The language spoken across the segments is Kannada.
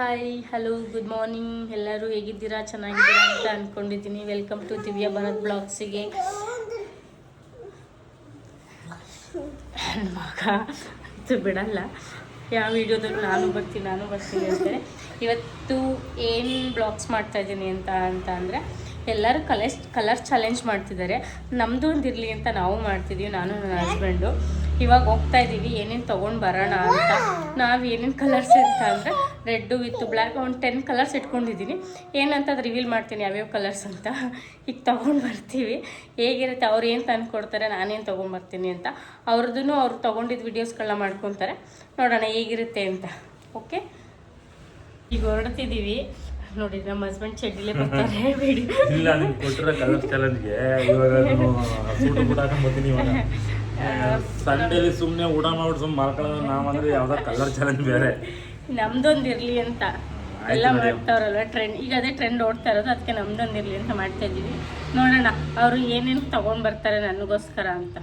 Hi hello good morning. ಎಲ್ಲರೂ ಹೇಗಿದ್ದೀರಾ? ಚೆನ್ನಾಗಿದ್ದೀರಾ ಅಂತ ಅಂದ್ಕೊಂಡಿದ್ದೀನಿ. ವೆಲ್ಕಮ್ ಟು ದಿವ್ಯಾ ಭರತ್ ಬ್ಲಾಗ್ಸಿಗೆ. ಮಗ ಅದು ಬಿಡಲ್ಲ, ಯಾವ ವಿಡಿಯೋದಲ್ಲೂ ನಾನು ಬರ್ತೀನಿ ಅಂತಾರೆ. ಇವತ್ತು ಏನು ಬ್ಲಾಗ್ಸ್ ಮಾಡ್ತಾಯಿದ್ದೀನಿ ಅಂತ ಅಂದರೆ ಎಲ್ಲರೂ ಕಲರ್ ಚಾಲೆಂಜ್ ಮಾಡ್ತಿದ್ದಾರೆ. ನಮ್ಮದು ಒಂದು ಇರಲಿ ಅಂತ ನಾವು ಮಾಡ್ತಿದ್ದೀವಿ, ನಾನು ನನ್ನ ಹಸ್ಬೆಂಡು. ಇವಾಗ ಹೋಗ್ತಾ ಇದ್ದೀವಿ ಏನೇನು ತೊಗೊಂಡು ಬರೋಣ ಅಂತ. ನಾವು ಏನೇನು ಕಲರ್ಸ್ ಅಂತ ಅಂದರೆ ರೆಡ್ಡು ವಿತ್ ಬ್ಲ್ಯಾಕ್ ಒಂದು 10 ಕಲರ್ಸ್ ಇಟ್ಕೊಂಡಿದ್ದೀನಿ. ಏನಂತ ಅದು ರಿವೀಲ್ ಮಾಡ್ತೀನಿ ಯಾವ್ಯಾವ ಕಲರ್ಸ್ ಅಂತ. ಈಗ ತೊಗೊಂಡು ಬರ್ತೀವಿ, ಹೇಗಿರುತ್ತೆ, ಅವ್ರು ಏನು ತಂದು ಕೊಡ್ತಾರೆ, ನಾನೇನು ತೊಗೊಂಡ್ಬರ್ತೀನಿ ಅಂತ. ಅವ್ರದ್ದು ಅವ್ರು ತೊಗೊಂಡಿದ್ದು ವೀಡಿಯೋಸ್ಗಳನ್ನ ಮಾಡ್ಕೊತಾರೆ. ನೋಡೋಣ ಹೇಗಿರುತ್ತೆ ಅಂತ. ಓಕೆ, ಈಗ ಹೊರಡ್ತಿದ್ದೀವಿ. ನೋಡಿ ನಮ್ಮ ಹಸ್ಬೆಂಡ್ ಚಡ್ಡಿಲೇ ಬರ್ತಾರೆ. ಇಲ್ಲ ನೀವು ಕೊಟ್ಟಿರೋ ಕಲರ್ ಚಾಲೆಂಜ್ಗೆ ಇವಾಗ ಸೂಟು ಕೂಡ ಹಾಕೊಂಡ್ಬರ್ತೀನಿ. ಇವಾಗ ಸಂಡೇಲಿ ಸುಮ್ಮನೆ ಊಟ ಮಾಡ್ಬಿಟ್ಟು ಸುಮ್ಮನೆ ಮಾಡ್ಕೊಳ್ಳೋದು. ನಾವಂದ್ರೆ ಯಾವ್ದಾರು ಕಲರ್ ಚಾಲೆಂಜ್ ಬೇರೆ ನಮ್ದೊಂದು ಇರಲಿ ಅಂತ ಎಲ್ಲ ಮಾಡ್ತಾವ್ರಲ್ವ, ಟ್ರೆಂಡ್. ಈಗ ಅದೇ ಟ್ರೆಂಡ್ ಓಡ್ತಾ ಇರೋದು, ಅದಕ್ಕೆ ನಮ್ದೊಂದು ಇರಲಿ ಅಂತ ಮಾಡ್ತಾ ಇದ್ದೀವಿ. ನೋಡೋಣ ಅವರು ಏನೇನು ತೊಗೊಂಡು ಬರ್ತಾರೆ ನನಗೋಸ್ಕರ ಅಂತ.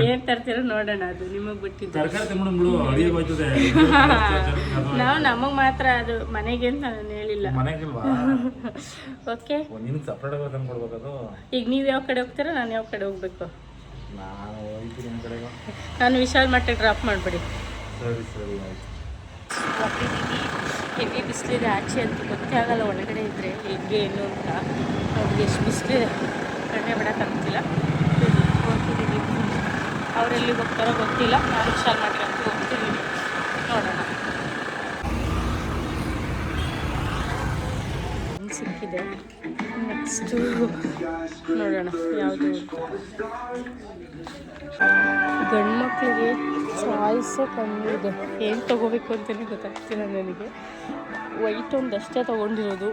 ಏನು ತರ್ತೀರೋ ನೋಡೋಣ, ಅದು ನಿಮಗೆ ಬಿಟ್ಟಿದ್ದು. ನಾವು ನಮಗೆ ಮಾತ್ರ ಅದು ಮನೆಗೆ ಅಂತ ನಾನು ಹೇಳಿಲ್ಲ. ಓಕೆ, ಈಗ ನೀವು ಯಾವ ಕಡೆ ಹೋಗ್ತೀರಾ, ನಾನು ಯಾವ ಕಡೆ ಹೋಗ್ಬೇಕು? ನಾನು ವಿಶಾಲ್ ಮಟ್ಟಕ್ಕೆ ಡ್ರಾಪ್ ಮಾಡಿಬಿಡಿ. ಸರಿ ಸರಿ ಆಯ್ತು. ಹೆವಿ ಬಿಸಿಲಿದೆ ಆಚೆ ಅಂತ ಗೊತ್ತೇ ಆಗಲ್ಲ, ಒಳಗಡೆ ಇದ್ದರೆ ಹೇಗೆ ಏನು ಅಂತ. ಅವ್ರಿಗೆ ಎಷ್ಟು ಬಿಸಿಲಿದೆ ಕಣ್ಣೆ ಬಿಡೋಕ್ಕಾಗ್ತಿಲ್ಲ. ಹೋಗ್ತಿದ್ದೀವಿ, ಅವರೆಲ್ಲಿಗೆ ಹೋಗ್ತಾರೋ ಗೊತ್ತಿಲ್ಲ. ನಾನು ವಿಶಾಲ್ ಮಟ್ಟಕ್ಕೆ ಹೋಗ್ತಿದ್ದೀವಿ, ನೋಡೋಣ. ಸಿಕ್ಕಿದೆ, ನೆಕ್ಸ್ಟು ನೋಡೋಣ ಯಾವುದು. ಗಂಡು ಮಕ್ಕಳಿಗೆ ಚಾಯ್ಸೇ ಕಮ್ಮಿ ಇದೆ, ಏನು ತೊಗೋಬೇಕು ಅಂತಲೇ ಗೊತ್ತಾಗ್ತಿಲ್ಲ ನನಗೆ. ವೈಟ್ ಒಂದಷ್ಟೇ ತೊಗೊಂಡಿರೋದು,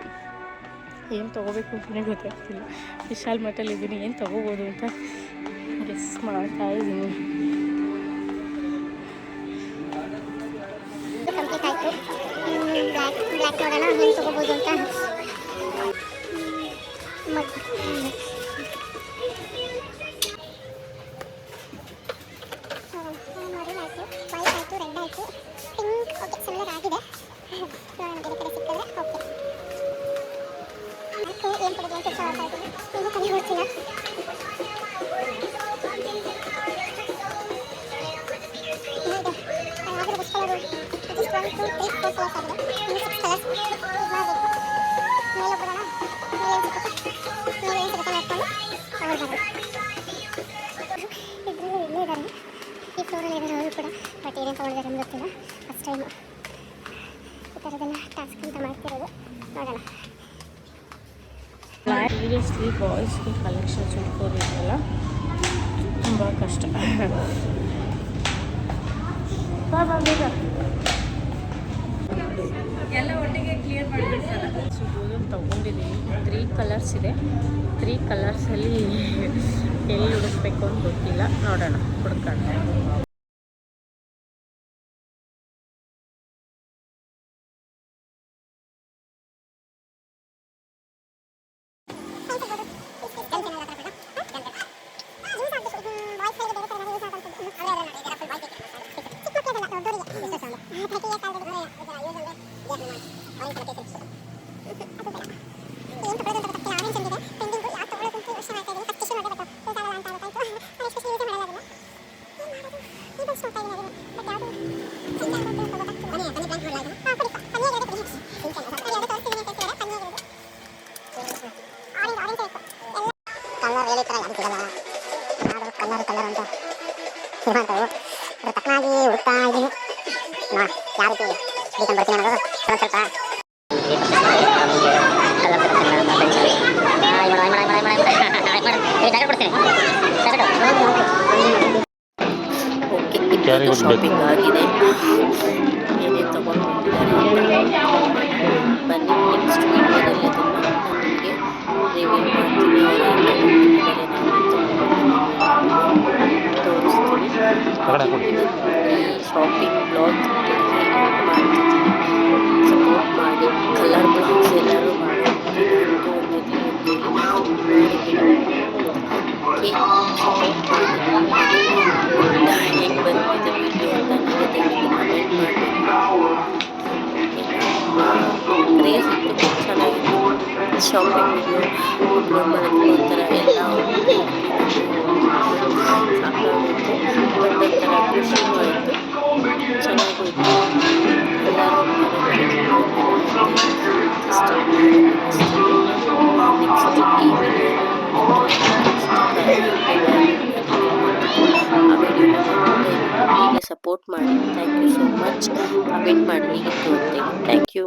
ಏನು ತೊಗೋಬೇಕು ಅಂತಲೇ ಗೊತ್ತಾಗ್ತಿಲ್ಲ. ವಿಶಾಲ್ ಮಟ್ಟಲ್ಲಿ ಇದ್ದೀನಿ, ಏನು ತೊಗೋಬೋದು ಅಂತ ಗೆಸ್ ಮಾಡ್ತಾ ಇದ್ದೀನಿ. ತೊಗೋಬೋದು ಅಂತ ಈ ಫ್ಲೋರಲ್ಲಿ ಇದ್ದಾರೆ ಅವರು ಕೂಡ. ಬಟ್ ಏನೇನು ತೊಗೊಂಡಿದ್ದಾರೆ ಅಂತ ಗೊತ್ತಿಲ್ಲ, ಫಸ್ಟ್ ಟೈಮು ಈ ಥರದೆಲ್ಲ ಟಾಸ್ಕ್ ಅಂತ ಮಾಡ್ತಿರೋದು. ನೋಡೋಣ. ಸೀರಿಯಸ್ಲಿ ಬಾಯ್ಸ್ಗೆ ಕಲೆಕ್ಷನ್ಸ್ ಹುಡ್ಕೋದಿದೆಯಲ್ಲ ತುಂಬ ಕಷ್ಟ. ಬೇಗ ಎಲ್ಲ ಒಟ್ಟಿಗೆ ಕ್ಲಿಯರ್ ಮಾಡಿಬಿಡ್ಸಲ್ಲ. ಸಿಗೋದು ತೊಗೊಂಡಿದ್ದೀನಿ. 3 ಕಲರ್ಸ್ ಇದೆ. 3 ಕಲರ್ಸಲ್ಲಿ ಎಲ್ಲಿ ಹುಡುಕ್ಬೇಕು ಅಂತ ಗೊತ್ತಿಲ್ಲ, ನೋಡೋಣ ಹುಡ್ಕೋಣ. ಕಲರ್ ಹೇಳಿತರ ಯಾರು ಸಿಗಲ್ಲ, ಕಲರ್ ಕಲರ್ ಅಂತ ಸಿಗುವಂಥವು ಅದ್ರ ತಕ್ಕನಾಗಿ ಹುಡುಕ್ತಾ ಇದ್ದೀನಿ. ಯಾವ ರೀತಿ ಬೇಕಂತ ಬರ್ತೀನಿ ಅನ್ನೋದು ಸ್ವಲ್ಪ ಶಾಪಿಂಗ್ ಆಗಿದೆ. ಏನೇನು ತೊಗೊಂಡು ಬನ್ನಿ, ನೆಕ್ಸ್ಟ್ ವೀಡಿಯೋದಲ್ಲಿ ಅದನ್ನು ನನಗೆ ರಿವ್ಯೂ ಮಾಡ್ತೀನಿ. ತೋರಿಸ್ತೀನಿ. ಈ ಶಾಪಿಂಗ್ ಬ್ಲಾಗ್ ಮಾಡ್ತಿದ್ದೀನಿ, ಸಪೋರ್ಟ್ ಮಾಡಿ. ಕಲರ್ ಬ್ಲಾಗ್ಸ್ ಎಲ್ಲರೂ ಮಾಡಿ, ನನಗೂ ಸಪೋರ್ಟ್ ಮಾಡಿ. ಹೇಗೆ ಬಂದಿದೆ ವಿಡಿಯೋ ಅಂತ ನನಗೆ ಕಮೆಂಟ್ ಮಾಡಬೇಕು. ಶಾಪಿಂಗ್ ವಿಡಿಯೋ ಅಪ್ಲೋಡ್ ಮಾಡೋದಕ್ಕೆ ಒಂಥರ ಎಲ್ಲ ಸಾಕಾಗೋಯ್ತು. ಬಟ್ ಒಂಥರ ಖುಷಿನೂ ಆಯಿತು, ಚೆನ್ನಾಗೂ ಇತ್ತು. ಎಲ್ಲರೂ ನೆಕ್ಸ್ಟ್ ಈ ವಿಡಿಯೋನ ಹೀಗೆ ಸಪೋರ್ಟ್ ಮಾಡಿ. Thank you so much. Comment ಮಾಡಿ ಹೇಗಿತ್ತು ಅಂತೇಳಿ. Thank you.